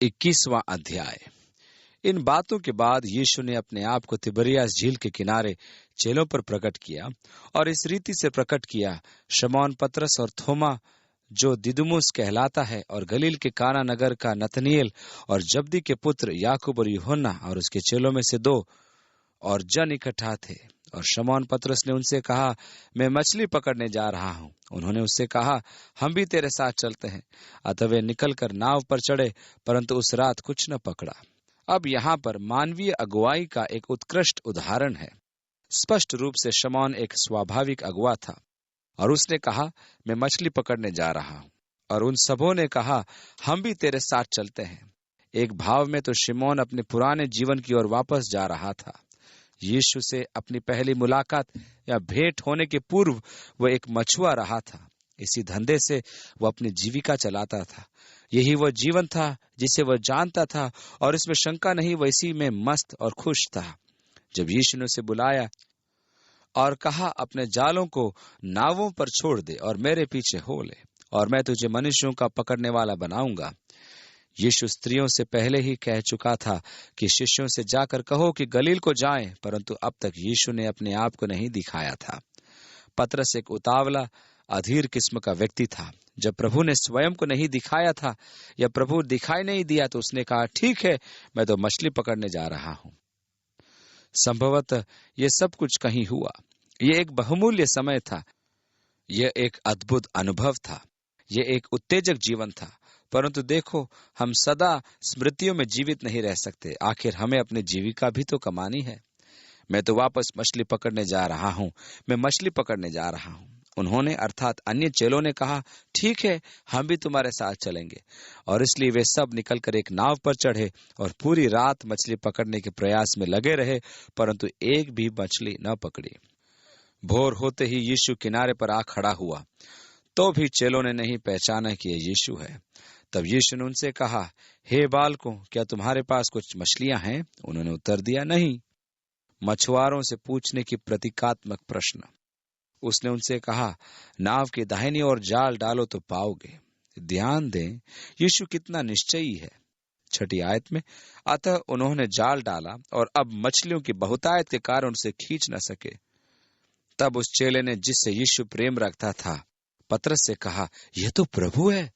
21वां अध्याय। इन बातों के बाद यीशु ने अपने आप को तिबरियास झील के किनारे चेलों पर प्रकट किया और इस रीति से प्रकट किया, शमौन पतरस और थोमा जो दिदुमुस कहलाता है, और गलील के काना नगर का नतनिएल और जब्दी के पुत्र याकूब और यूहन्ना और उसके चेलों में से 2 और जन इकट्ठा थे। और शमौन पतरस ने उनसे कहा, मैं मछली पकड़ने जा रहा हूं। उन्होंने उससे कहा, हम भी तेरे साथ चलते हैं। अतः वे निकलकर नाव पर चढ़े, परंतु उस रात कुछ न पकड़ा। अब यहाँ पर मानवीय अगुवाई का एक उत्कृष्ट उदाहरण है। स्पष्ट रूप से शमौन एक स्वाभाविक अगुवा था और उसने कहा, मैं मछली पकड़ने जा रहा हूं। और उन सबों ने कहा, हम भी तेरे साथ चलते हैं। एक भाव में तो शिमोन अपने पुराने जीवन की ओर वापस जा रहा था। यीशु से अपनी पहली मुलाकात या भेंट होने के पूर्व वह एक मछुआ रहा था। इसी धंधे से वह अपनी जीविका चलाता था। यही वह जीवन था जिसे वह जानता था और इसमें शंका नहीं, वह इसी में मस्त और खुश था। जब यीशु ने उसे बुलाया और कहा, अपने जालों को नावों पर छोड़ दे और मेरे पीछे हो ले, और मैं तुझे मनुष्यों का पकड़ने वाला बनाऊंगा। यीशु स्त्रियों से पहले ही कह चुका था कि शिष्यों से जाकर कहो कि गलील को जाएं, परंतु अब तक यीशु ने अपने आप को नहीं दिखाया था। पतरस एक उतावला अधीर किस्म का व्यक्ति था। जब प्रभु ने स्वयं को नहीं दिखाया था या प्रभु दिखाई नहीं दिया तो उसने कहा, ठीक है, मैं तो मछली पकड़ने जा रहा हूं। संभवतः ये सब कुछ कहीं हुआ। यह एक बहुमूल्य समय था। यह एक अद्भुत अनुभव था। यह एक उत्तेजक जीवन था। परंतु देखो, हम सदा स्मृतियों में जीवित नहीं रह सकते। आखिर हमें अपनी जीविका भी तो कमानी है। मैं तो वापस मछली पकड़ने जा रहा हूं। मैं मछली पकड़ने जा रहा हूं। उन्होंने अर्थात अन्य चेलों ने कहा, ठीक है, हम भी तुम्हारे साथ चलेंगे। और इसलिए वे सब निकलकर एक नाव पर चढ़े और पूरी रात मछली पकड़ने के प्रयास में लगे रहे, परंतु एक भी मछली न पकड़ी। भोर होते ही यीशु किनारे पर आ खड़ा हुआ, तो भी चेलों ने नहीं पहचाना कि यह यीशु है। तब यीशु ने उनसे कहा, हे बालकों, क्या तुम्हारे पास कुछ मछलियां हैं? उन्होंने उत्तर दिया, नहीं। मछुआरों से पूछने की प्रतीकात्मक प्रश्न। उसने उनसे कहा, नाव की दाहिनी ओर जाल डालो तो पाओगे। ध्यान दें, यीशु कितना निश्चयी है। 6 आयत में, अतः उन्होंने जाल डाला और अब मछलियों की बहुतायत के कारण उसे खींच न सके। तब उस चेले ने, जिससे यीशु प्रेम रखता था, पतरस से कहा, यह तो प्रभु है।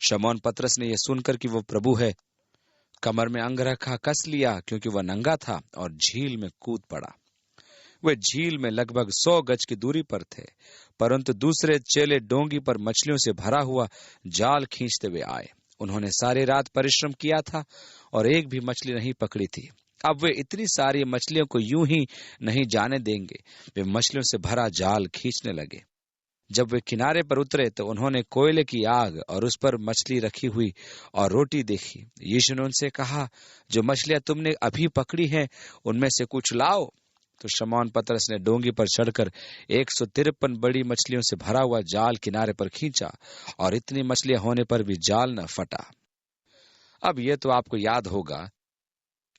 शमौन पतरस ने यह सुनकर कि वो प्रभु है, कमर में अंगरखा कस लिया, क्योंकि वह नंगा था, और झील में कूद पड़ा। वे झील में लगभग 100 गज की दूरी पर थे, परंतु दूसरे चेले डोंगी पर मछलियों से भरा हुआ जाल खींचते हुए आए। उन्होंने सारी रात परिश्रम किया था और एक भी मछली नहीं पकड़ी थी। अब वे इतनी सारी मछलियों को यूं ही नहीं जाने देंगे। वे मछलियों से भरा जाल खींचने लगे। जब वे किनारे पर उतरे तो उन्होंने कोयले की आग और उस पर मछली रखी हुई और रोटी देखी। यीशु ने उनसे कहा, जो मछलियां तुमने अभी पकड़ी हैं, उनमें से कुछ लाओ। तो शमौन पतरस ने डोंगी पर चढ़कर 153 बड़ी मछलियों से भरा हुआ जाल किनारे पर खींचा, और इतनी मछलियां होने पर भी जाल न फटा। अब यह तो आपको याद होगा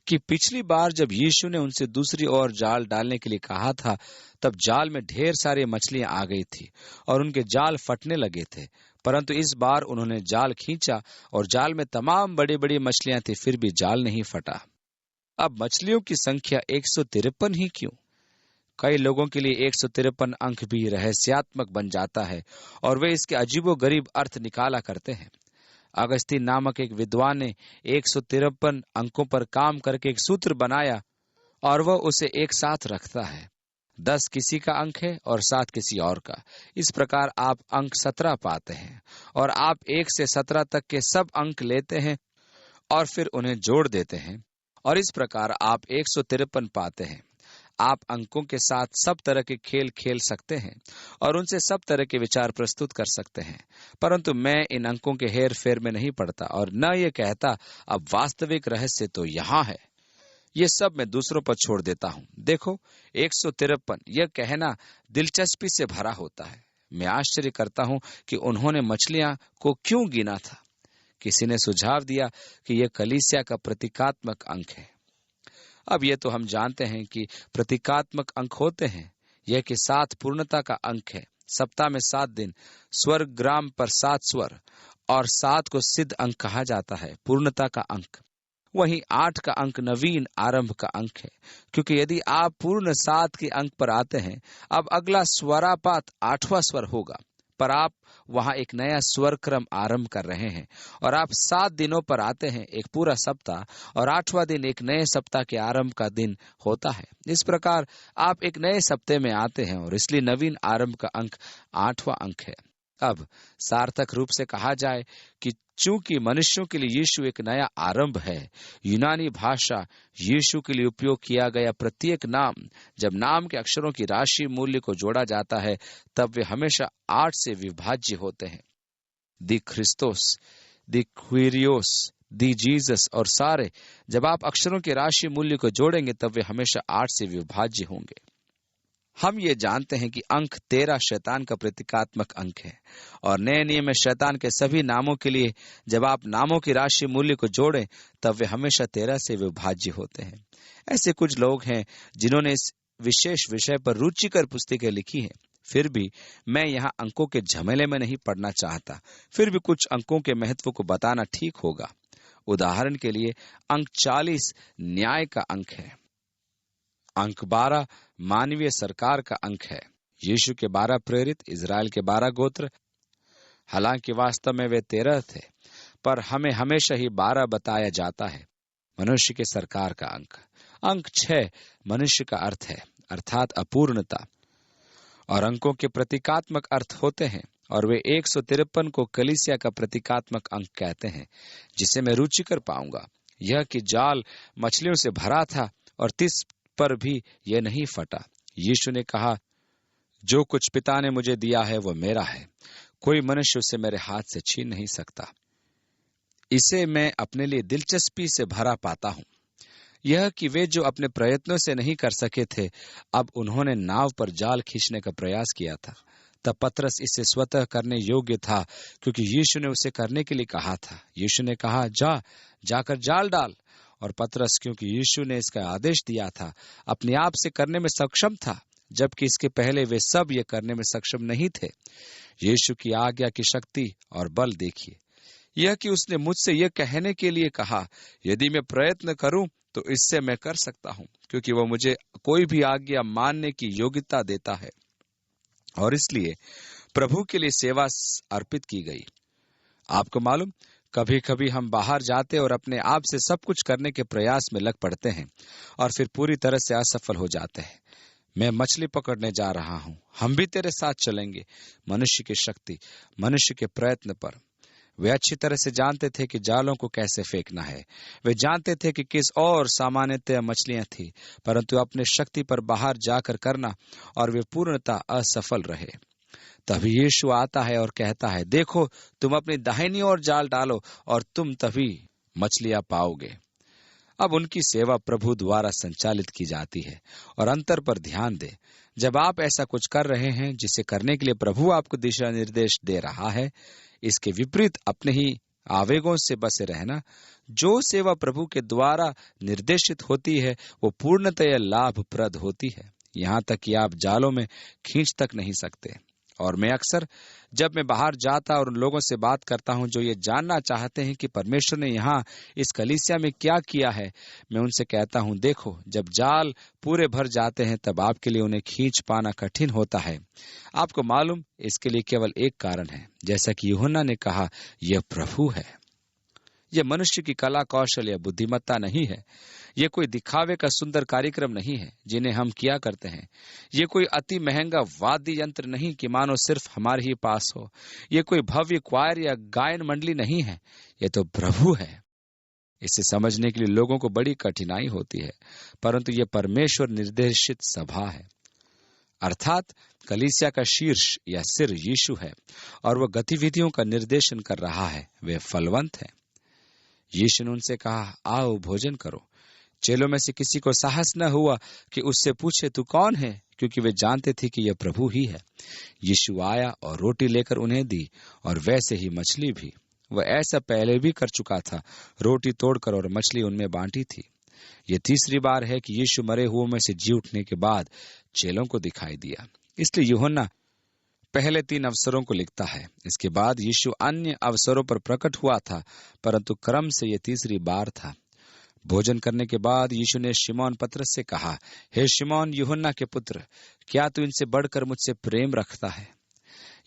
कि पिछली बार जब यीशु ने उनसे दूसरी ओर जाल डालने के लिए कहा था, तब जाल में ढेर सारी मछलियां आ गई थी और उनके जाल फटने लगे थे। परंतु इस बार उन्होंने जाल खींचा और जाल में तमाम बड़ी बड़ी मछलियां थी, फिर भी जाल नहीं फटा। अब मछलियों की संख्या 153 ही क्यों? कई लोगों के लिए 153 अंक भी रहस्यात्मक बन जाता है और वे इसके अजीबोगरीब अर्थ निकाला करते हैं। अगस्तीन नामक एक विद्वान ने 153 अंकों पर काम करके एक सूत्र बनाया और वह उसे एक साथ रखता है। 10 किसी का अंक है और 7 किसी और का। इस प्रकार आप अंक 17 पाते हैं और आप 1 से 17 तक के सब अंक लेते हैं और फिर उन्हें जोड़ देते हैं, और इस प्रकार आप 153 पाते हैं। आप अंकों के साथ सब तरह के खेल खेल सकते हैं और उनसे सब तरह के विचार प्रस्तुत कर सकते हैं, परंतु मैं इन अंकों के हेर फेर में नहीं पड़ता और न ये कहता अब वास्तविक रहस्य तो यहाँ है। ये सब मैं दूसरों पर छोड़ देता हूँ। देखो, 153 यह कहना दिलचस्पी से भरा होता है। मैं आश्चर्य करता हूँ कि उन्होंने मछलियां को क्यों गिना था। किसी ने सुझाव दिया कि यह कलीसिया का प्रतीकात्मक अंक है। अब ये तो हम जानते हैं कि प्रतीकात्मक अंक होते हैं। यह कि 7 पूर्णता का अंक है। सप्ताह में 7 दिन, स्वर ग्राम पर 7 स्वर और 7 को सिद्ध अंक कहा जाता है, पूर्णता का अंक। वहीं 8 का अंक नवीन आरंभ का अंक है, क्योंकि यदि आप पूर्ण 7 के अंक पर आते हैं, अब अगला स्वरापात 8वां स्वर होगा, पर आप वहां एक नया स्वर क्रम आरंभ कर रहे हैं। और आप 7 दिनों पर आते हैं, एक पूरा सप्ताह, और 8वां दिन एक नए सप्ताह के आरंभ का दिन होता है। इस प्रकार आप एक नए सप्ताह में आते हैं, और इसलिए नवीन आरंभ का अंक 8वां अंक है। अब सार्थक रूप से कहा जाए कि चूंकि मनुष्यों के लिए यीशु एक नया आरंभ है, यूनानी भाषा यीशु के लिए उपयोग किया गया प्रत्येक नाम, जब नाम के अक्षरों की राशि मूल्य को जोड़ा जाता है, तब वे हमेशा 8 से विभाज्य होते हैं। दी ख्रिस्तोस, दी क्विरियोस, दी जीसस और सारे, जब आप अक्षरों की राशि मूल्य को जोड़ेंगे तब वे हमेशा 8 से विभाज्य होंगे। हम ये जानते हैं कि अंक 13 शैतान का प्रतीकात्मक अंक है, और नए नियम में शैतान के सभी नामों के लिए जब आप नामों की राशि मूल्य को जोड़ें तब वे हमेशा 13 से विभाज्य होते हैं। ऐसे कुछ लोग हैं जिन्होंने इस विशेष विषय पर रुचिकर पुस्तकें लिखी हैं। फिर भी मैं यहाँ अंकों के झमेले में नहीं पड़ना चाहता, फिर भी कुछ अंकों के महत्व को बताना ठीक होगा। उदाहरण के लिए अंक 40 न्याय का अंक है। अंक 12 मानवीय सरकार का अंक है। यीशु के 12 प्रेरित, इजराइल के 12 गोत्र, हालांकि वास्तव में वे 13 थे, पर हमें हमेशा ही 12 बताया जाता है। मनुष्य के सरकार का अंक। अंक 6 मनुष्य का अर्थ है, अर्थात अपूर्णता, और अंकों के प्रतीकात्मक अर्थ होते हैं, और वे 153 को कलीसिया का प्रतीकात्मक अंक कहते हैं, जिसे मैं रुचिकर पाऊंगा। यह कि जाल मछलियों से भरा था और 30 पर भी यह नहीं फटा। यीशु ने कहा, जो कुछ पिता ने मुझे दिया है वो मेरा है, कोई मनुष्य उसे मेरे हाथ से छीन नहीं सकता। इसे मैं अपने लिए दिलचस्पी से भरा पाता हूं। यह कि वे जो अपने प्रयत्नों से नहीं कर सके थे, अब उन्होंने नाव पर जाल खींचने का प्रयास किया था। तब पतरस इसे स्वतः करने योग्य था, क्योंकि यीशु ने उसे करने के लिए कहा था। यीशु ने कहा, जाकर जाल डाल। और पतरस, क्योंकि यीशु ने इसका आदेश दिया था, अपने आप से करने में सक्षम था, जबकि इसके पहले वे सब ये करने में सक्षम नहीं थे। यीशु की आज्ञा की शक्ति और बल देखिए। यह कि उसने मुझसे यह कहने के लिए कहा, यदि मैं प्रयत्न करूं तो इससे मैं कर सकता हूं, क्योंकि वह मुझे कोई भी आज्ञा मानने की योग्यता देता है। और इसलिए प्रभु के लिए सेवा अर्पित की गई। आपको मालूम, कभी कभी हम बाहर जाते और अपने आप से सब कुछ करने के प्रयास में लग पड़ते हैं और फिर पूरी तरह से असफल हो जाते हैं। मैं मछली पकड़ने जा रहा हूं, हम भी तेरे साथ चलेंगे। मनुष्य की शक्ति, मनुष्य के प्रयत्न पर। वे अच्छी तरह से जानते थे कि जालों को कैसे फेंकना है। वे जानते थे कि किस और सामान्यतः मछलियां थी, परंतु अपने शक्ति पर बाहर जाकर करना, और वे पूर्णतः असफल रहे। तभी यीशु आता है और कहता है, देखो तुम अपनी दाहिनी ओर जाल डालो और तुम तभी मछलियां पाओगे। अब उनकी सेवा प्रभु द्वारा संचालित की जाती है। और अंतर पर ध्यान दे, जब आप ऐसा कुछ कर रहे हैं जिसे करने के लिए प्रभु आपको दिशा निर्देश दे रहा है, इसके विपरीत अपने ही आवेगों से बसे रहना। जो सेवा प्रभु के द्वारा निर्देशित होती है वो पूर्णतया लाभप्रद होती है, यहाँ तक कि आप जालों में खींच तक नहीं सकते। और मैं अक्सर जब मैं बाहर जाता और उन लोगों से बात करता हूं जो ये जानना चाहते हैं कि परमेश्वर ने यहाँ इस कलीसिया में क्या किया है, मैं उनसे कहता हूं, देखो जब जाल पूरे भर जाते हैं तब आपके लिए उन्हें खींच पाना कठिन होता है। आपको मालूम, इसके लिए केवल एक कारण है, जैसा कि यूहन्ना ने कहा, यह प्रभु है। यह मनुष्य की कला कौशल या बुद्धिमत्ता नहीं है। यह कोई दिखावे का सुंदर कार्यक्रम नहीं है जिन्हें हम किया करते हैं। यह कोई अति महंगा वाद्य यंत्र नहीं कि मानो सिर्फ हमारे ही पास हो। यह कोई भव्य क्वायर या गायन मंडली नहीं है। यह तो प्रभु है। इसे समझने के लिए लोगों को बड़ी कठिनाई होती है, परंतु यह परमेश्वर निर्देशित सभा है, अर्थात कलीसिया का शीर्ष या सिर यीशु है, और वह गतिविधियों का निर्देशन कर रहा है। वे फलवंत है। यीशु ने उनसे कहा, आओ भोजन करो। चेलों में से किसी को साहस न हुआ कि उससे पूछे, तू कौन है, क्योंकि वे जानते थे कि यह प्रभु ही है। यीशु आया और रोटी लेकर उन्हें दी, और वैसे ही मछली भी। वह ऐसा पहले भी कर चुका था, रोटी तोड़कर और मछली उनमें बांटी थी। यह तीसरी बार है कि यीशु मरे हुओं में से जी उठने के बाद चेलों को दिखाई दिया। इसलिए यूहन्ना पहले 3 अवसरों को लिखता है। इसके बाद यीशु अन्य अवसरों पर प्रकट हुआ था, परंतु क्रम से यह तीसरी बार था। भोजन करने के बाद यीशु ने शिमोन पतरस से कहा, हे शिमोन यूहन्ना के पुत्र, क्या तू इनसे बढ़कर मुझसे प्रेम रखता है?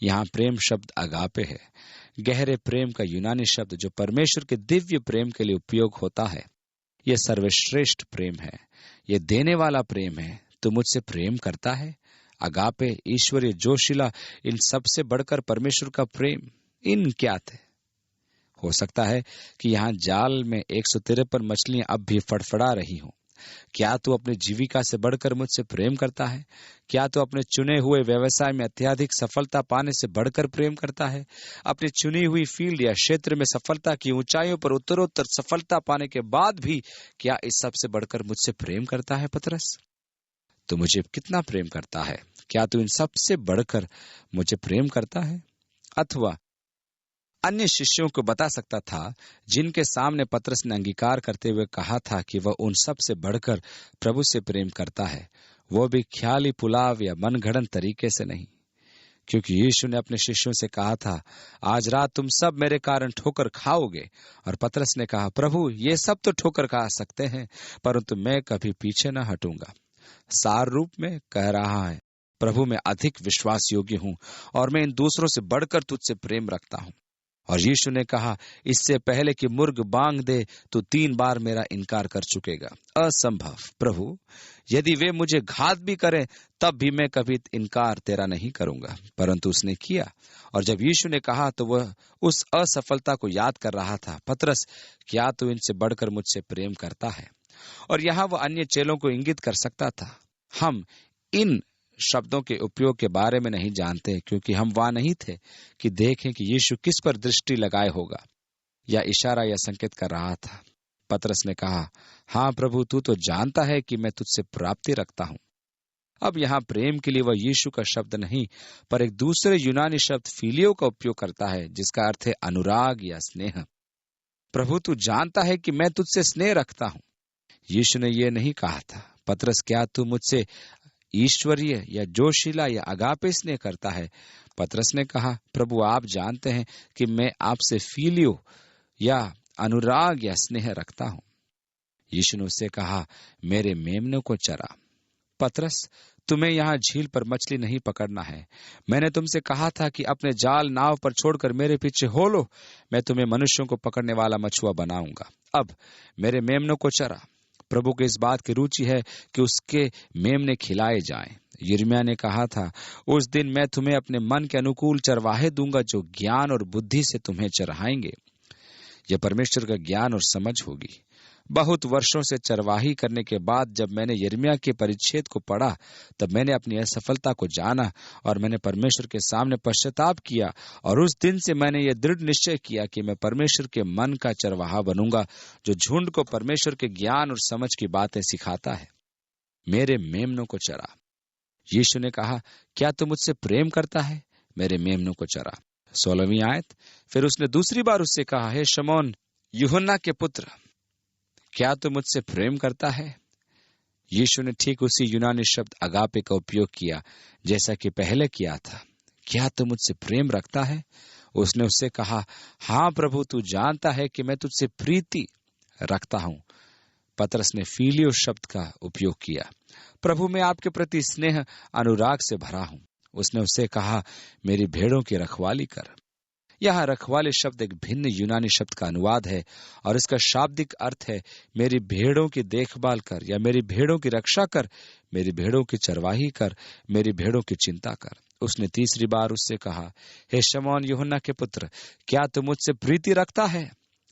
यहाँ प्रेम शब्द अगापे है, गहरे प्रेम का यूनानी शब्द जो परमेश्वर के दिव्य प्रेम के लिए उपयोग होता है। यह सर्वश्रेष्ठ प्रेम है, यह देने वाला प्रेम है। तू मुझसे प्रेम करता है? अगापे, ईश्वरीय, जोशिला, इन सबसे बढ़कर परमेश्वर का प्रेम, इन क्या थे? हो सकता है कि यहाँ जाल में 153 मछलियां अब भी फड़फड़ा रही हों। क्या तू अपनी जीविका से बढ़कर मुझसे प्रेम करता है? क्या तू अपने चुने हुए व्यवसाय में अत्यधिक सफलता पाने से बढ़कर प्रेम करता है? अपनी चुनी हुई फील्ड या क्षेत्र में सफलता की ऊंचाइयों पर उत्तरोत्तर सफलता पाने के बाद भी क्या इस सब से बढ़कर मुझसे प्रेम करता है? पतरस, तू मुझे कितना प्रेम करता है? क्या तू इन सब से बढ़कर मुझे प्रेम करता है? अथवा अन्य शिष्यों को बता सकता था, जिनके सामने पतरस ने अंगीकार करते हुए कहा था कि वह उन सब से बढ़कर प्रभु से प्रेम करता है, वो भी ख्याली पुलाव या मनगढ़ंत तरीके से नहीं। क्योंकि यीशु ने अपने शिष्यों से कहा था, आज रात तुम सब मेरे कारण ठोकर खाओगे। और पतरस ने कहा, प्रभु, ये सब तो ठोकर खा सकते हैं, परंतु मैं कभी पीछे न हटूंगा। सार रूप में कह रहा है, प्रभु मैं अधिक विश्वास योग्य हूं और मैं इन दूसरों से बढ़कर तुझसे प्रेम रखता हूं। और यीशु ने कहा, इससे पहले कि मुर्ग बांग दे तो 3 बार मेरा इनकार कर चुकेगा। असंभव प्रभु, यदि वे मुझे घात भी करें तब भी मैं कभी इनकार तेरा नहीं करूंगा। परंतु उसने किया। और जब यीशु ने कहा तो वह उस असफलता को याद कर रहा था। पतरस, क्या तू इनसे बढ़कर मुझसे प्रेम करता है? और यहाँ वह अन्य चेलों को इंगित कर सकता था। हम इन शब्दों के उपयोग के बारे में नहीं जानते, क्योंकि हम वहां नहीं थे कि देखें कि यीशु किस पर दृष्टि लगाए होगा या इशारा या संकेत कर रहा था। पतरस ने कहा, हाँ प्रभु, तू तो जानता है कि मैं तुझसे प्राप्ति रखता हूं। अब यहाँ प्रेम के लिए वह यीशु का शब्द नहीं, पर एक दूसरे यूनानी शब्द फिलियो का उपयोग करता है, जिसका अर्थ है अनुराग या स्नेह। प्रभु, तू जानता है कि मैं तुझसे स्नेह रखता हूं। यीशु ने यह नहीं कहा था, पतरस, क्या तू मुझसे ईश्वरीय या जोशिला या अगापे स्नेह करता है? पतरस ने कहा, प्रभु, आप जानते हैं कि मैं आपसे फीलियो या अनुराग या स्नेह रखता हूं। यीशु ने उससे कहा, मेरे मेमनों को चरा। पतरस, तुम्हें यहाँ झील पर मछली नहीं पकड़ना है। मैंने तुमसे कहा था कि अपने जाल नाव पर छोड़कर मेरे पीछे हो लो, मैं तुम्हें मनुष्यों को पकड़ने वाला मछुआ बनाऊंगा। अब मेरे मेमनों को चरा। प्रभु को इस बात की रुचि है कि उसके मेमने खिलाए जाएं। यिर्मयाह ने कहा था, उस दिन मैं तुम्हें अपने मन के अनुकूल चरवाहे दूंगा, जो ज्ञान और बुद्धि से तुम्हें चरवाएंगे। यह परमेश्वर का ज्ञान और समझ होगी। बहुत वर्षों से चरवाही करने के बाद जब मैंने यिर्मयाह के परिच्छेद को पढ़ा, तब मैंने अपनी असफलता को जाना और मैंने परमेश्वर के सामने पश्चाताप किया। और उस दिन से मैंने यह दृढ़ निश्चय किया कि मैं परमेश्वर के मन का चरवाहा बनूंगा, जो झुंड को परमेश्वर के ज्ञान और समझ की बातें सिखाता है। मेरे मेमनों को चरा। यीशु ने कहा, क्या तू मुझसे प्रेम करता है? मेरे मेमनों को चरा। 16वीं आयत। फिर उसने दूसरी बार उससे कहा, हे शमौन यूहन्ना के पुत्र, क्या तू मुझसे प्रेम करता है? यीशु ने ठीक उसी यूनानी शब्द अगापे का उपयोग किया जैसा कि पहले किया था। क्या तू मुझसे प्रेम रखता है? उसने उससे कहा, हाँ प्रभु, तू जानता है कि मैं तुझसे प्रीति रखता हूं। पतरस ने फीलियो शब्द का उपयोग किया। प्रभु, मैं आपके प्रति स्नेह अनुराग से भरा हूं। उसने उससे कहा, मेरी भेड़ों की रखवाली कर। यह रखवाले शब्द एक भिन्न यूनानी शब्द का अनुवाद है और इसका शाब्दिक अर्थ है मेरी भेड़ों की देखभाल कर या मेरी भेड़ों की रक्षा कर, मेरी भेड़ों की चरवाही कर, मेरी भेड़ों की चिंता कर। उसने तीसरी बार उससे कहा, हे शमौन यूहन्ना के पुत्र, क्या तू मुझसे प्रीति रखता है?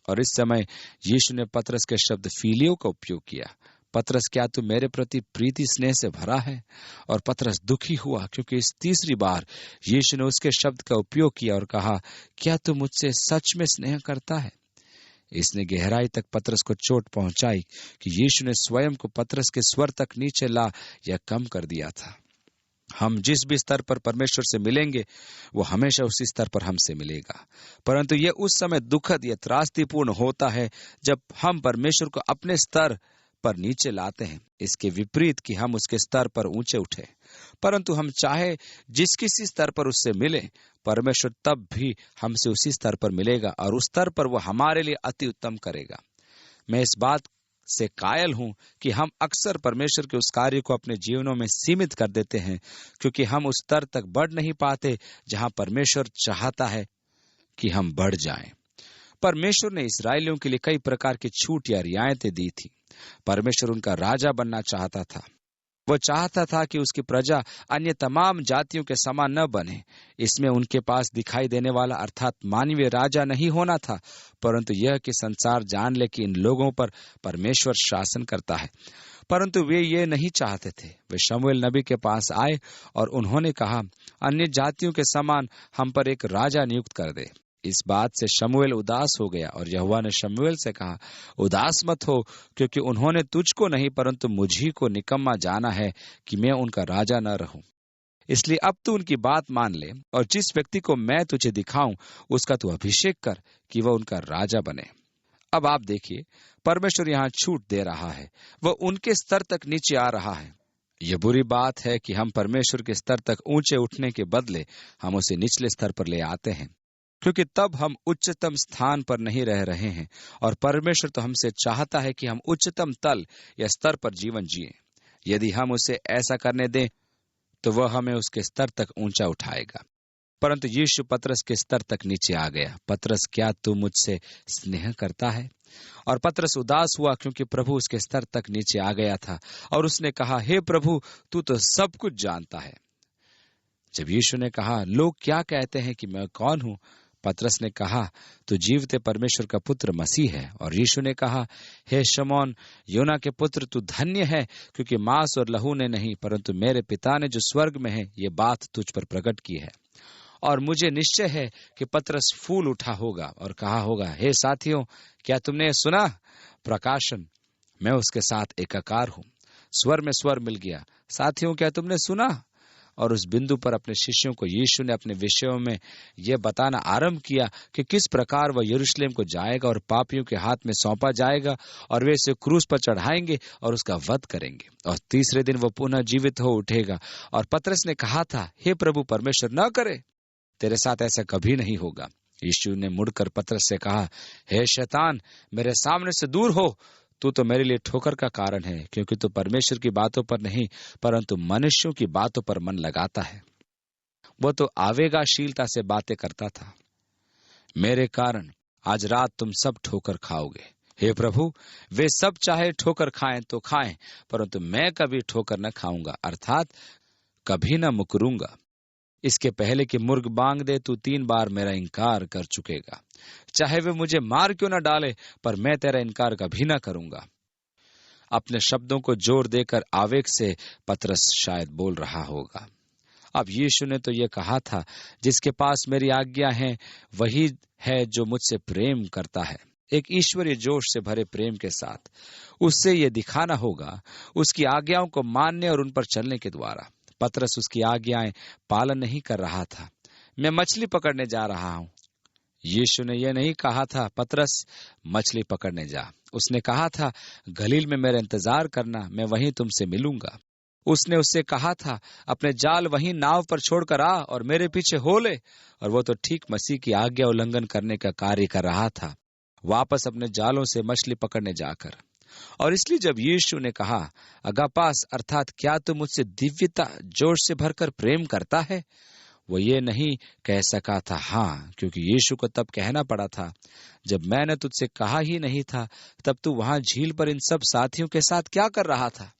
और इस समय यीशु ने पतरस के शब्द फीलियो का उपयोग किया। पतरस, क्या तू मेरे प्रति प्रीति स्नेह से भरा है? और पतरस दुखी हुआ क्योंकि इस तीसरी बार यीशु ने उसके शब्द का उपयोग किया और कहा, क्या तू मुझसे सच में स्नेह करता है? इसने गहराई तक पतरस को चोट पहुंचाई कि यीशु ने स्वयं को पतरस के स्वर तक नीचे ला या कम कर दिया था। हम जिस भी स्तर पर परमेश्वर से मिलेंगे वो हमेशा उसी स्तर पर हमसे मिलेगा, परंतु यह उस समय दुखद या त्रासदीपूर्ण होता है जब हम परमेश्वर को अपने स्तर पर नीचे लाते हैं, इसके विपरीत कि हम उसके स्तर पर ऊंचे उठे। परंतु हम चाहे जिस किसी स्तर पर उससे मिले, परमेश्वर तब भी हमसे उसी स्तर पर मिलेगा और उस स्तर पर वो हमारे लिए अति उत्तम करेगा। मैं इस बात से कायल हूं कि हम अक्सर परमेश्वर के उस कार्य को अपने जीवनों में सीमित कर देते हैं, क्योंकि हम उस स्तर तक बढ़ नहीं पाते जहां परमेश्वर चाहता है कि हम बढ़ जाएं। परमेश्वर ने इस्राएलियों के लिए कई प्रकार की छूट या रियायतें दी थी। परमेश्वर उनका राजा बनना चाहता था। वो चाहता था कि उसकी प्रजा अन्य तमाम जातियों के समान न बने। इसमें उनके पास दिखाई देने वाला अर्थात मानवीय राजा नहीं होना था, परंतु यह कि संसार जान ले कि इन लोगों पर परमेश्वर शासन करता है। परंतु वे ये नहीं चाहते थे। वे शमूएल नबी के पास आए और उन्होंने कहा, अन्य जातियों के समान हम पर एक राजा नियुक्त कर दे। इस बात से शमूएल उदास हो गया और यहोवा ने शमूएल से कहा, उदास मत हो, क्योंकि उन्होंने तुझको नहीं परंतु मुझी को निकम्मा जाना है कि मैं उनका राजा न रहूं। इसलिए अब तू उनकी बात मान ले और जिस व्यक्ति को मैं तुझे दिखाऊं उसका तू अभिषेक कर कि वह उनका राजा बने। अब आप देखिए, परमेश्वर यहाँ छूट दे रहा है। वह उनके स्तर तक नीचे आ रहा है। यह बुरी बात है कि हम परमेश्वर के स्तर तक ऊंचे उठने के बदले हम उसे निचले स्तर पर ले आते हैं, क्योंकि तब हम उच्चतम स्थान पर नहीं रह रहे हैं और परमेश्वर तो हमसे चाहता है कि हम उच्चतम तल या स्तर पर जीवन जिए। यदि हम उसे ऐसा करने दें तो वह हमें उसके स्तर तक ऊंचा उठाएगा। परंतु यीशु पतरस के स्तर तक नीचे आ गया। पतरस, क्या तू मुझसे स्नेह करता है? और पतरस उदास हुआ क्योंकि प्रभु उसके स्तर तक नीचे आ गया था और उसने कहा, हे प्रभु, तू तो सब कुछ जानता है। जब यीशु ने कहा, लोग क्या कहते हैं कि मैं कौन हूं? पतरस ने कहा, तू जीवते परमेश्वर का पुत्र मसीह है। और यीशु ने कहा, हे शमौन योना के पुत्र, तू धन्य है, क्योंकि मांस और लहू ने नहीं परंतु मेरे पिता ने जो स्वर्ग में है ये बात तुझ पर प्रकट की है। और मुझे निश्चय है कि पतरस फूल उठा होगा और कहा होगा, हे साथियों, क्या तुमने सुना? प्रकाशन मैं उसके साथ एकाकार हूं। स्वर में स्वर मिल गया। साथियों, क्या तुमने सुना? और उस बिंदु पर अपने शिष्यों को यीशु ने अपने विषयों में यह बताना आरंभ किया कि किस प्रकार वह यरूशलेम को जाएगा और पापियों के हाथ में सौंपा जाएगा और वे इसे क्रूस पर चढ़ाएंगे और उसका वध करेंगे और तीसरे दिन वह पुनः जीवित हो उठेगा। और पतरस ने कहा था, हे प्रभु, परमेश्वर न करे, तेरे साथ ऐसा कभी नहीं होगा। यीशु ने मुड़कर पतरस से कहा, हे शैतान, मेरे सामने से दूर हो, तू तो मेरे लिए ठोकर का कारण है, क्योंकि तू परमेश्वर की बातों पर नहीं परंतु मनुष्यों की बातों पर मन लगाता है। वो तो आवेगाशीलता से बातें करता था। मेरे कारण आज रात तुम सब ठोकर खाओगे। हे प्रभु, वे सब चाहे ठोकर खाएं तो खाएं, परंतु मैं कभी ठोकर न खाऊंगा, अर्थात कभी न मुकरूंगा। इसके पहले कि मुर्ग बांग दे, तू 3 बार मेरा इनकार कर चुकेगा। चाहे वे मुझे मार क्यों न डाले, पर मैं तेरा इनकार कभी न करूंगा। अपने शब्दों को जोर देकर आवेग से पतरस शायद बोल रहा होगा। अब यीशु ने तो ये कहा था, जिसके पास मेरी आज्ञा है वही है जो मुझसे प्रेम करता है। एक ईश्वरीय जोश से भरे प्रेम के साथ उससे ये दिखाना होगा, उसकी आज्ञाओं को मानने और उन पर चलने के द्वारा। पतरस उसकी आज्ञाएं पालन नहीं कर रहा था। मैं मछली पकड़ने जा रहा हूं। यीशु ने यह नहीं कहा था, पतरस मछली पकड़ने जा। उसने कहा था, गलील में मेरा इंतजार करना, मैं वहीं तुमसे मिलूंगा। उसने उससे कहा था, अपने जाल वहीं नाव पर छोड़कर आ और मेरे पीछे हो ले। और वो तो ठीक मसीह की आज्ञा उल्लंघन करने का कार्य कर रहा था, वापस अपने जालों से मछली पकड़ने जाकर। और इसलिए जब यीशु ने कहा, अगापास अर्थात क्या तू मुझसे दिव्यता जोश से भरकर प्रेम करता है, वो ये नहीं कह सका था हाँ, क्योंकि यीशु को तब कहना पड़ा था, जब मैंने तुझसे कहा ही नहीं था तब तू वहां झील पर इन सब साथियों के साथ क्या कर रहा था।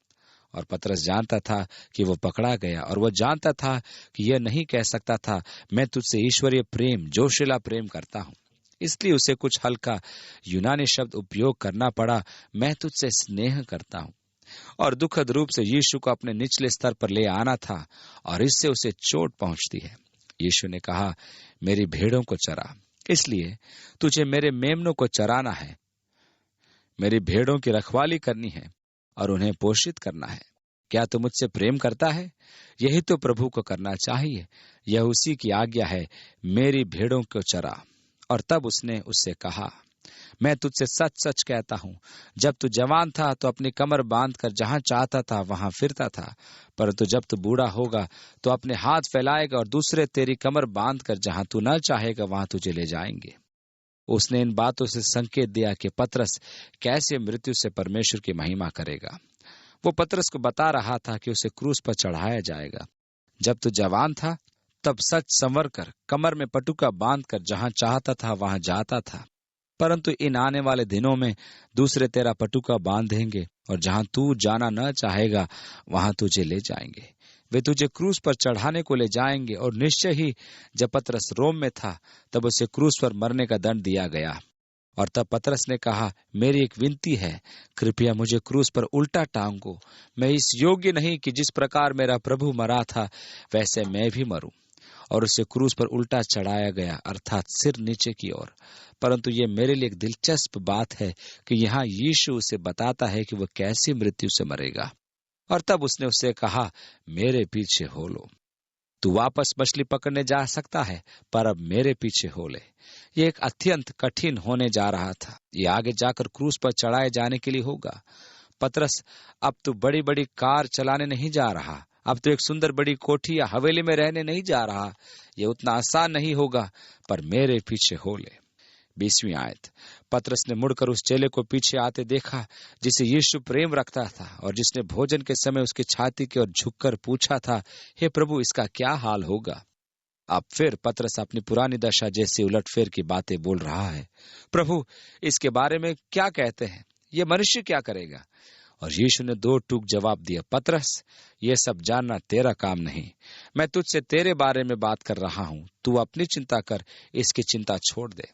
और पतरस जानता था कि वो पकड़ा गया और वो जानता था कि यह नहीं कह सकता था, मैं तुझसे ईश्वरीय प्रेम, जोशीला प्रेम करता हूं। इसलिए उसे कुछ हल्का यूनानी शब्द उपयोग करना पड़ा, मैं तुझसे स्नेह करता हूं। और दुखद रूप से यीशु को अपने निचले स्तर पर ले आना था और इससे उसे चोट पहुंचती है। यीशु ने कहा, मेरी भेड़ों को चरा। इसलिए तुझे मेरे मेमनों को चराना है, मेरी भेड़ों की रखवाली करनी है और उन्हें पोषित करना है। क्या तू मुझसे प्रेम करता है? यही तो प्रभु को करना चाहिए। यह उसी की आज्ञा है, मेरी भेड़ों को चरा। और तब उसने उससे कहा, मैं तुझसे सच सच कहता हूँ, जब तू जवान था तो अपनी कमर बांधकर जहाँ चाहता था वहां फिरता था, परंतु जब तू बूढ़ा होगा तो अपने हाथ फैलाएगा और दूसरे तेरी कमर बांधकर जहाँ तू न चाहेगा वहां तुझे ले जाएंगे। उसने इन बातों से संकेत दिया कि पतरस कैसे मृत्यु से परमेश्वर की महिमा करेगा। वो पतरस को बता रहा था कि उसे क्रूस पर चढ़ाया जाएगा। जब तू जवान था तब सच संवर कर कमर में पटुका बांधकर जहां चाहता था वहां जाता था, परंतु इन आने वाले दिनों में दूसरे तेरा पटुका बांध देंगे और जहां तू जाना न चाहेगा वहां तुझे ले जाएंगे। वे तुझे क्रूस पर चढ़ाने को ले जाएंगे। और निश्चय ही जब पतरस रोम में था तब उसे क्रूस पर मरने का दंड दिया गया। और तब पतरस ने कहा, मेरी एक विनती है, कृपया मुझे क्रूस पर उल्टा टांगो। मैं इस योग्य नहीं कि जिस प्रकार मेरा प्रभु मरा था वैसे मैं भी मरूं। और उसे क्रूस पर उल्टा चढ़ाया गया, अर्थात सिर नीचे की ओर। परंतु ये मेरे लिए एक दिलचस्प बात है कि यहाँ यीशु उसे बताता है कि वह कैसी मृत्यु से मरेगा। और तब उसने उससे कहा, मेरे पीछे हो लो। तू वापस मछली पकड़ने जा सकता है, पर अब मेरे पीछे हो ले। यह एक अत्यंत कठिन होने जा रहा था। ये आगे जाकर क्रूस पर चढ़ाए जाने के लिए होगा। पतरस, अब तू बड़ी बड़ी कार चलाने नहीं जा रहा। अब तो एक सुंदर बड़ी कोठी या हवेली में रहने नहीं जा रहा। ये उतना आसान नहीं होगा, पर मेरे पीछे हो ले। 20वीं आयत। पतरस ने मुड़कर उस चेले को पीछे आते देखा जिसे यीशु प्रेम रखता था और जिसने भोजन के समय उसकी छाती की ओर झुककर पूछा था, हे प्रभु, इसका क्या हाल होगा। अब फिर पतरस अपनी पुरानी दशा जैसी उलटफेर की बातें बोल रहा है। प्रभु, इसके बारे में क्या कहते हैं? ये मनुष्य क्या करेगा? और यीशु ने 2 टूक जवाब दिया, पतरस, ये सब जानना तेरा काम नहीं। मैं तुझसे तेरे बारे में बात कर रहा हूं। तू अपनी चिंता कर, इसकी चिंता छोड़ दे।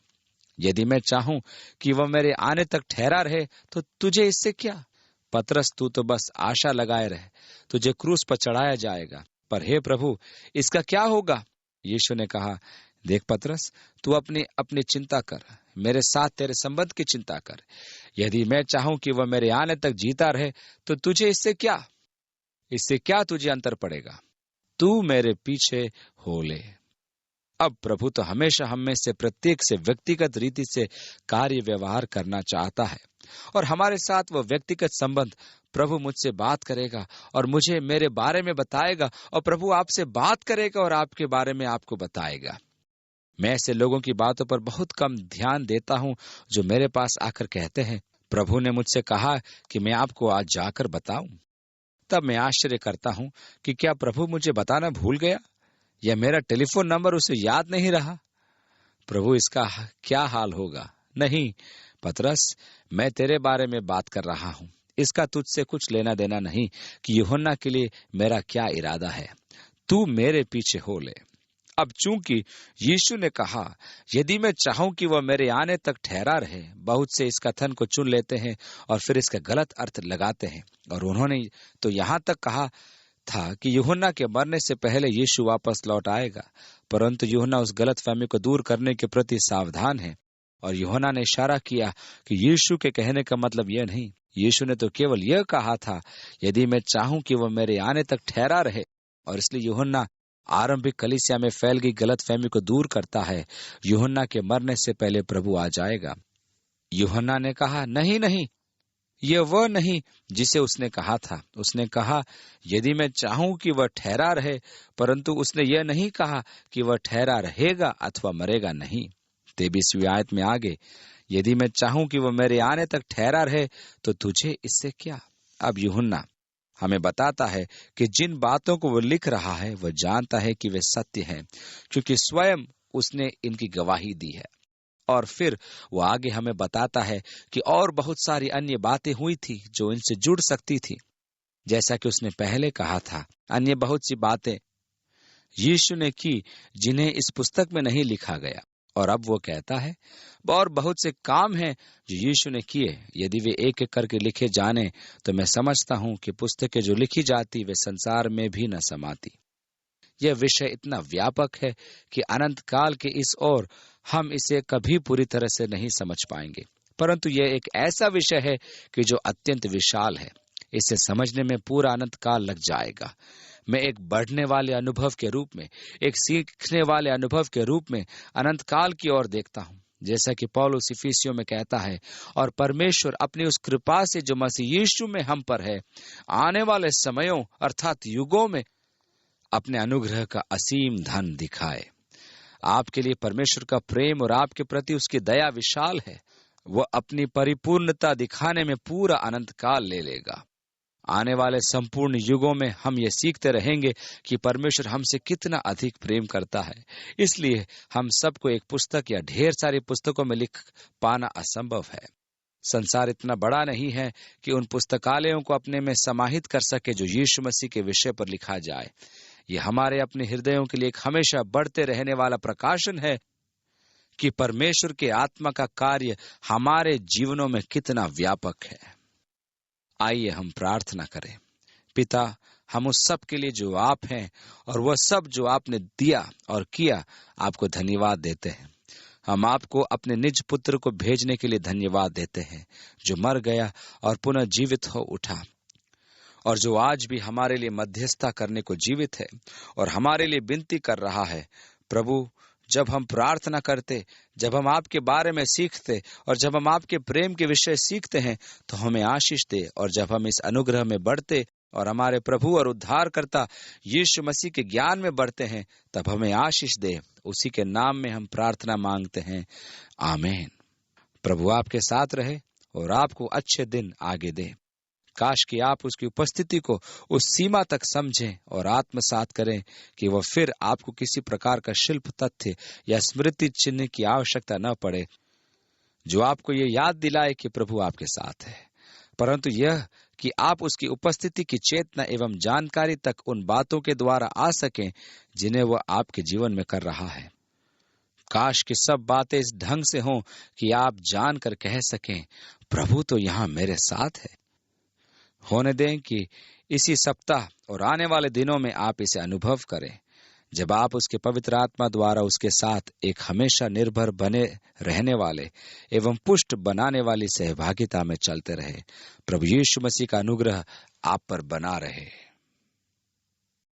यदि मैं चाहूं कि वह मेरे आने तक ठहरा रहे तो तुझे इससे क्या? पतरस, तू तो बस आशा लगाए रहे, तुझे क्रूस पर चढ़ाया जाएगा। पर हे प्रभु, इसका क्या होगा? यीशु ने कहा, देख पतरस, तू अपनी अपनी चिंता कर, मेरे साथ तेरे संबंध की चिंता कर। यदि मैं चाहूं कि वह मेरे आने तक जीता रहे तो तुझे इससे क्या? इससे क्या तुझे अंतर पड़ेगा? तू मेरे पीछे हो ले। अब प्रभु तो हमेशा हम में से प्रत्येक से व्यक्तिगत रीति से कार्य व्यवहार करना चाहता है, और हमारे साथ वह व्यक्तिगत संबंध प्रभु मुझसे बात करेगा और मुझे मेरे बारे में बताएगा, और प्रभु आपसे बात करेगा और आपके बारे में आपको बताएगा। मैं ऐसे लोगों की बातों पर बहुत कम ध्यान देता हूं जो मेरे पास आकर कहते हैं, प्रभु ने मुझसे कहा कि मैं आपको आज जाकर बताऊं। तब मैं आश्चर्य करता हूं कि क्या प्रभु मुझे बताना भूल गया, या मेरा टेलीफोन नंबर उसे याद नहीं रहा। प्रभु, इसका क्या हाल होगा? नहीं पतरस, मैं तेरे बारे में बात कर रहा हूं। इसका तुझसे कुछ लेना देना नहीं कि यूहन्ना के लिए मेरा क्या इरादा है। तू मेरे पीछे हो ले। अब चूंकि यीशु ने कहा, यदि मैं चाहूं कि वह मेरे आने तक ठहरा रहे, बहुत से इस कथन को चुन लेते हैं और फिर इसका गलत अर्थ लगाते हैं। और उन्होंने तो यहाँ तक कहा था कि यूहन्ना के मरने से पहले यीशु वापस लौट आएगा, परंतु यूहन्ना उस गलतफहमी को दूर करने के प्रति सावधान है। और यूहन्ना ने इशारा किया कि यीशु के कहने का मतलब यह नहीं। यीशु ने तो केवल यह कहा था, यदि मैं चाहूं कि वह मेरे आने तक ठहरा रहे। और इसलिए यूहन्ना आरंभिक कलीसिया में फैल गई गलतफहमी को दूर करता है। यूहन्ना के मरने से पहले प्रभु आ जाएगा। यूहन्ना ने कहा, नहीं नहीं, यह वह नहीं जिसे उसने कहा था। उसने कहा, यदि मैं चाहूं कि वह ठहरा रहे, परंतु उसने यह नहीं कहा कि वह ठहरा रहेगा अथवा मरेगा नहीं। 23वीं आयत में आगे, यदि मैं चाहूं कि वह मेरे आने तक ठहरा रहे तो तुझे इससे क्या? अब यूहन्ना हमें बताता है कि जिन बातों को वह लिख रहा है वह जानता है कि वे सत्य हैं, क्योंकि स्वयं उसने इनकी गवाही दी है। और फिर वो आगे हमें बताता है कि और बहुत सारी अन्य बातें हुई थी जो इनसे जुड़ सकती थी, जैसा कि उसने पहले कहा था। अन्य बहुत सी बातें यीशु ने की जिन्हें इस पुस्तक में नहीं लिखा गया। और अब वो कहता है, और बहुत से काम हैं जो यीशु ने किए, यदि वे एक एक करके लिखे जाने तो मैं समझता हूं कि पुस्तकें जो लिखी जाती वे संसार में भी न समाती। यह विषय इतना व्यापक है कि अनंत काल के इस ओर हम इसे कभी पूरी तरह से नहीं समझ पाएंगे, परंतु यह एक ऐसा विषय है कि जो अत्यंत विशाल है। इसे समझने में पूरा अनंत काल लग जाएगा। मैं एक बढ़ने वाले अनुभव के रूप में, एक सीखने वाले अनुभव के रूप में अनंत काल की ओर देखता हूँ। जैसा कि पौलुस इफिसियों में कहता है, और परमेश्वर अपनी उस कृपा से जो मसीह यीशु में हम पर है, आने वाले समयों अर्थात युगों में अपने अनुग्रह का असीम धन दिखाए। आपके लिए परमेश्वर का प्रेम और आपके प्रति उसकी दया विशाल है। वह अपनी परिपूर्णता दिखाने में पूरा अनंत काल ले लेगा। आने वाले संपूर्ण युगों में हम ये सीखते रहेंगे कि परमेश्वर हमसे कितना अधिक प्रेम करता है। इसलिए हम सबको एक पुस्तक या ढेर सारी पुस्तकों में लिख पाना असंभव है। संसार इतना बड़ा नहीं है कि उन पुस्तकालयों को अपने में समाहित कर सके जो यीशु मसीह के विषय पर लिखा जाए। ये हमारे अपने हृदयों के लिए एक हमेशा बढ़ते रहने वाला प्रकाशन है कि परमेश्वर के आत्मा का कार्य हमारे जीवनों में कितना व्यापक है। आइए हम प्रार्थना करें। पिता, हम उस सब के लिए जो आप हैं और वह सब जो आपने दिया और किया, आपको धन्यवाद देते हैं। हम आपको अपने निज पुत्र को भेजने के लिए धन्यवाद देते हैं, जो मर गया और पुनः जीवित हो उठा, और जो आज भी हमारे लिए मध्यस्थता करने को जीवित है और हमारे लिए विनती कर रहा है। प्रभु, जब हम प्रार्थना करते, जब हम आपके बारे में सीखते और जब हम आपके प्रेम के विषय सीखते हैं, तो हमें आशीष दे। और जब हम इस अनुग्रह में बढ़ते और हमारे प्रभु और उद्धारकर्ता यीशु मसीह के ज्ञान में बढ़ते हैं, तब हमें आशीष दे। उसी के नाम में हम प्रार्थना मांगते हैं, आमीन। प्रभु आपके साथ रहे और आपको अच्छे दिन आगे दे। काश कि आप उसकी उपस्थिति को उस सीमा तक समझें और आत्मसात करें कि वह फिर आपको किसी प्रकार का शिल्प तथ्य या स्मृति चिन्ह की आवश्यकता न पड़े, जो आपको ये याद दिलाए कि प्रभु आपके साथ है, परंतु यह कि आप उसकी उपस्थिति की चेतना एवं जानकारी तक उन बातों के द्वारा आ सकें जिन्हें वह आपके जीवन में कर रहा है। काश कि सब बातें इस ढंग से हों कि आप जानकर कह सकें, प्रभु तो यहाँ मेरे साथ है। होने दें कि इसी सप्ताह और आने वाले दिनों में आप इसे अनुभव करें, जब आप उसके पवित्र आत्मा द्वारा उसके साथ एक हमेशा निर्भर बने रहने वाले एवं पुष्ट बनाने वाली सहभागिता में चलते रहे। प्रभु यीशु मसीह का अनुग्रह आप पर बना रहे।